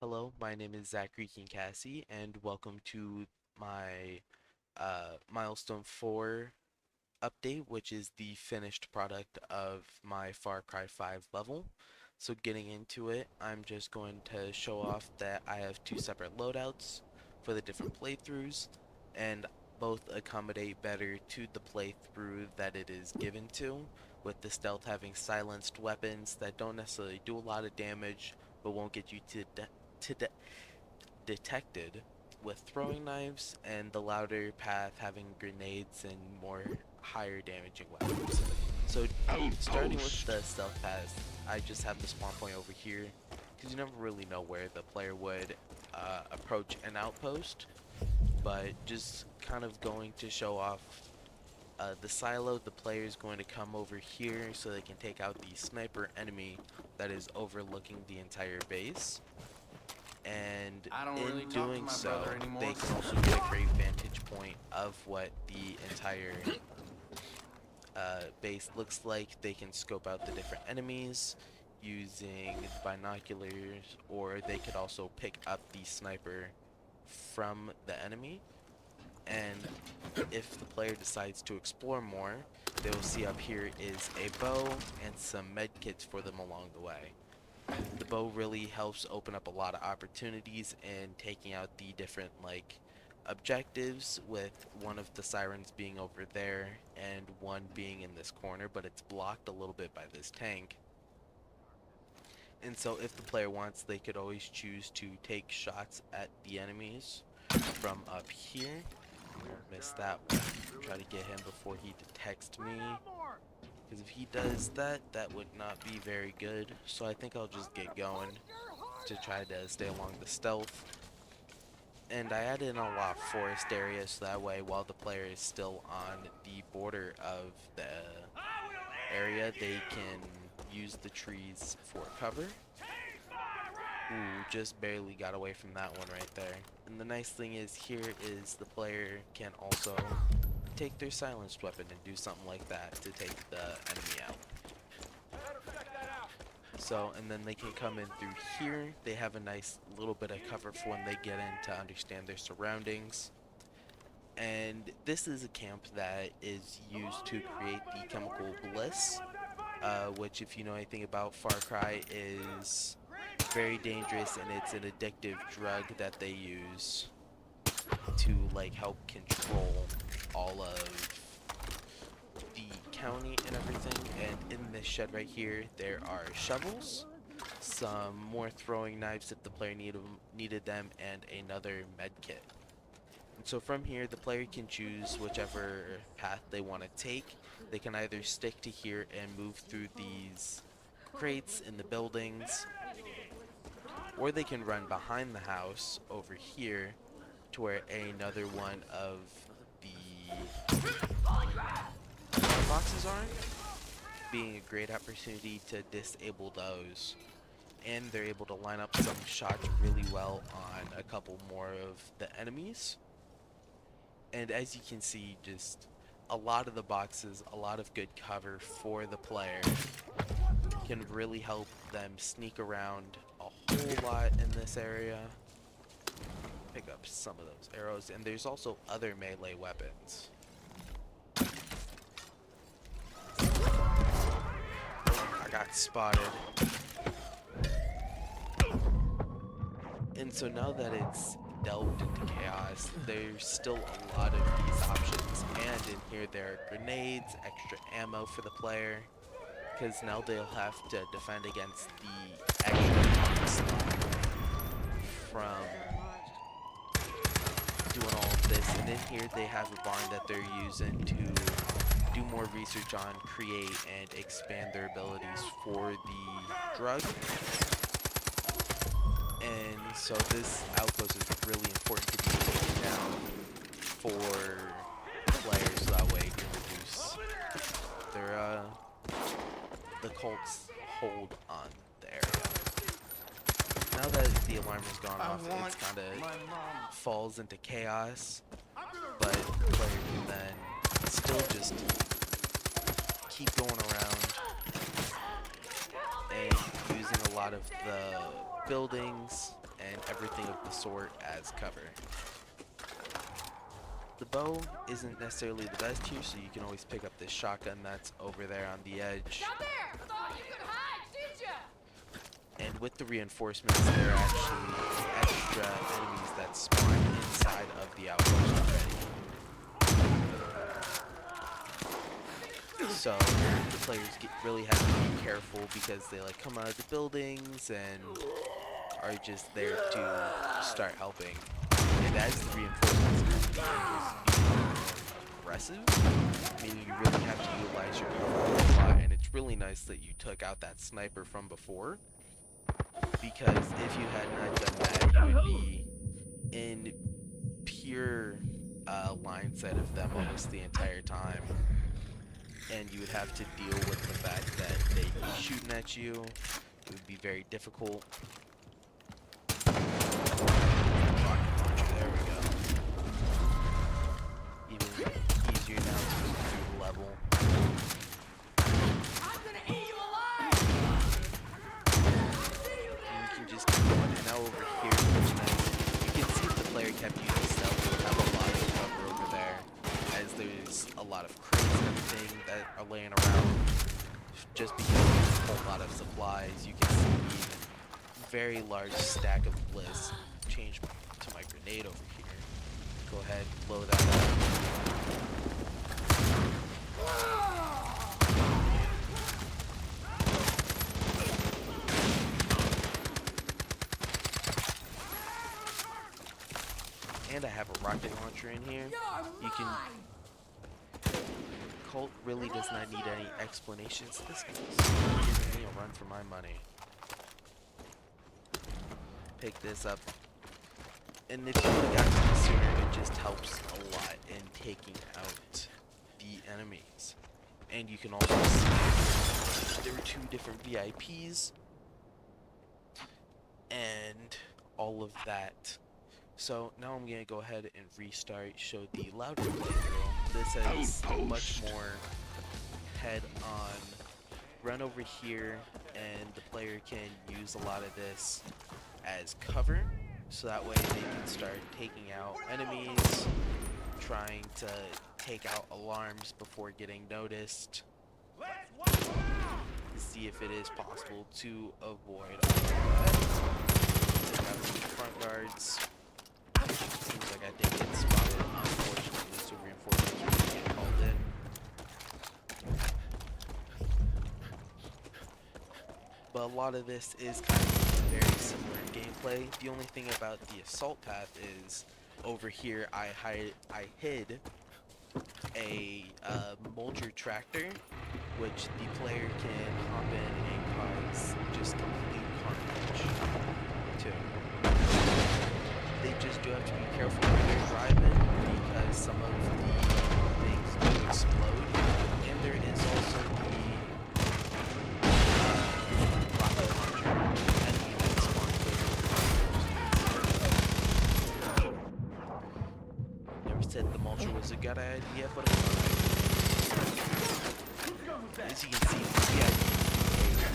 Hello, my name is Zachary Cassie, and welcome to my Milestone 4 update, which is the finished product of my Far Cry 5 level. So getting into it, I'm just going to show off that I have two separate loadouts for the different playthroughs, and both accommodate better to the playthrough that it is given to, with the stealth having silenced weapons that don't necessarily do a lot of damage, but won't get you to detected, with throwing knives, and the louder path having grenades and more higher damaging weapons. So starting with Outpost. the stealth path, I just have the spawn point over here because you never really know where the player would approach an outpost, but just kind of going to show off the silo. The player is going to come over here so they can take out the sniper enemy that is overlooking the entire base, and I don't in really talk to doing my so, brother anymore. they can also get a great vantage point of what the entire base looks like. They can scope out the different enemies using binoculars, or they could also pick up the sniper from the enemy. And if the player decides to explore more, they will see up here is a bow and some med kits for them along the way. The bow really helps open up a lot of opportunities in taking out the different objectives, with one of the sirens being over there and one being in this corner, but it's blocked a little bit by this tank. And so if the player wants, they could always choose to take shots at the enemies from up here. Missed that one. Try to get him before he detects me, because if he does that, that would not be very good. So I think I'll just get going to try to stay along the stealth. And I added in a lot of forest areas so that way while the player is still on the border of the area, they can use the trees for cover. Ooh, just barely got away from that one right there. And the nice thing is here is the player can also take their silenced weapon and do something like that to take the enemy out. So, and then they can come in through here. They have a nice little bit of cover for when they get in to understand their surroundings. And this is a camp that is used to create the chemical bliss, which, if you know anything about Far Cry, is very dangerous, and it's an addictive drug that they use to help control all of the county and everything. And in this shed right here, there are shovels, some more throwing knives if the player needed them, and another med kit. And so from here, the player can choose whichever path they want to take. They can either stick to here and move through these crates in the buildings, or they can run behind the house over here to where another one of the boxes are, being a great opportunity to disable those. And they're able to line up some shots really well on a couple more of the enemies. And as you can see, just a lot of the boxes, a lot of good cover for the player, can really help them sneak around a whole lot in this area. Pick up some of those arrows, and there's also other melee weapons. I got spotted. And so now that it's delved into chaos, there's still a lot of these options. And in here there are grenades, extra ammo for the player, because now they'll have to defend against the extra onslaught from doing all of this. And in here they have a barn that they're using to do more research on, create, and expand their abilities for the drug. And so this outpost is really important to be taken down for players, so that way it can reduce their the cult's hold on the area. Now that the alarm has gone off, it's kind of falls into chaos, but the player can then still just keep going around and using a lot of the buildings and everything of the sort as cover. The bow isn't necessarily the best here, so you can always pick up this shotgun that's over there on the edge. Down there! Thought you could hide, did ya? And with the reinforcements, there are actually extra enemies that spawn inside of the outpost already. So the players really have to be careful because they like come out of the buildings and are just there to start helping. And as the reinforcements become aggressive, meaning you really have to utilize your cover a lot. And it's really nice that you took out that sniper from before, because if you had not done that, you would be in pure line sight of them almost the entire time. And you would have to deal with the fact that they'd be shooting at you. It would be very difficult. Rocket launcher, there we go. Even easier now to move through the level. I'm gonna eat you alive! And you can just keep going. And now over here, which nice. You can see the player kept using stealth. They have a lot of cover over there, as there's a lot of crates and everything that are laying around. Just because there's a whole lot of supplies, you can see a very large stack of bliss. Change to my grenade over here. Go ahead, blow that up. And I have a rocket launcher in here. You can. Colt really does not need any explanations. This guy's giving me a run for my money. Pick this up. And if you would have gotten this sooner, it just helps a lot in taking out the enemies. And you can also see there were 2 different VIPs. And all of that. So now I'm going to go ahead and restart, show the louder playthrough. This has much more head-on. Run over here, and the player can use a lot of this as cover, so that way they can start taking out enemies, trying to take out alarms before getting noticed, to see if it is possible to avoid all of that. Take out some front guards. Seems like I did get spotted, unfortunately, so reinforcements are going to get called in. But a lot of this is kind of very similar gameplay. The only thing about the assault path is over here I hid a Molger tractor, which the player can hop in and cause just complete carnage too. They just do have to be careful when they're driving, because some of the things do explode. And there is also the rocket launcher enemy that spawns later. Never said the mulcher was a good idea, but it's alright. As you can see, yeah,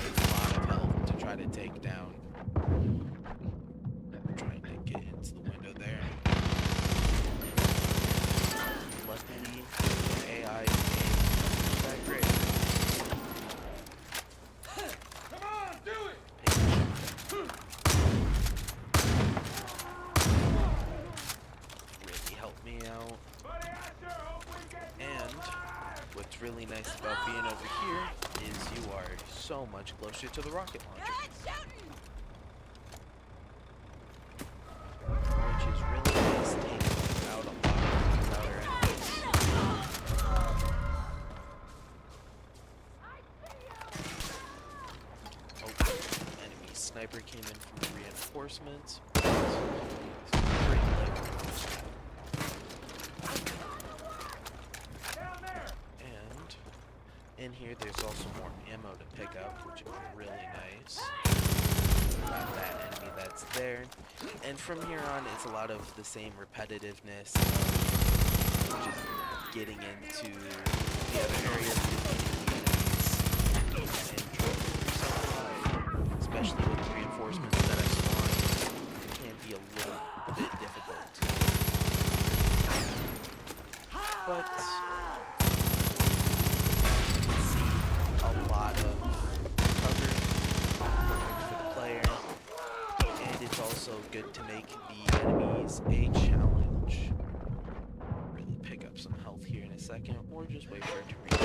a lot of health to try to take down. Trying to get into the window there. Luckily, the AI isn't that great. Come on, do it! Really helped me out. And what's really nice about being over here is you are so much closer to the rocket launcher, which is really nice, taking out a lot of these outer enemies. Oh, enemy sniper came in from the reinforcements. And in here there's also more ammo to pick up, which is really nice. Got that enemy that's there. And from here on, it's a lot of the same repetitiveness of just getting into the other areas and especially with the reinforcements that I spawned, it can be a but you can see a lot of cover, perfect for the player, and it's also good to make the enemies a challenge. Really pick up some health here in a second, or just wait for it to reach.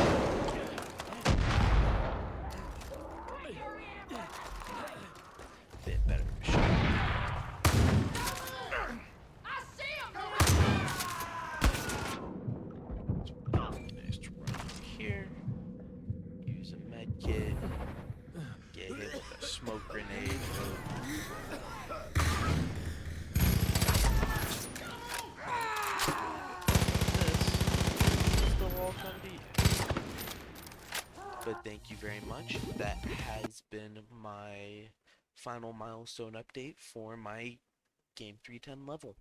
Bit better shot. I see him! Nice to run up here. Use a med kit. Get hit with a smoke grenade. This they'll all come to you. But thank you very much. That has been my final milestone update for my Game 310 level.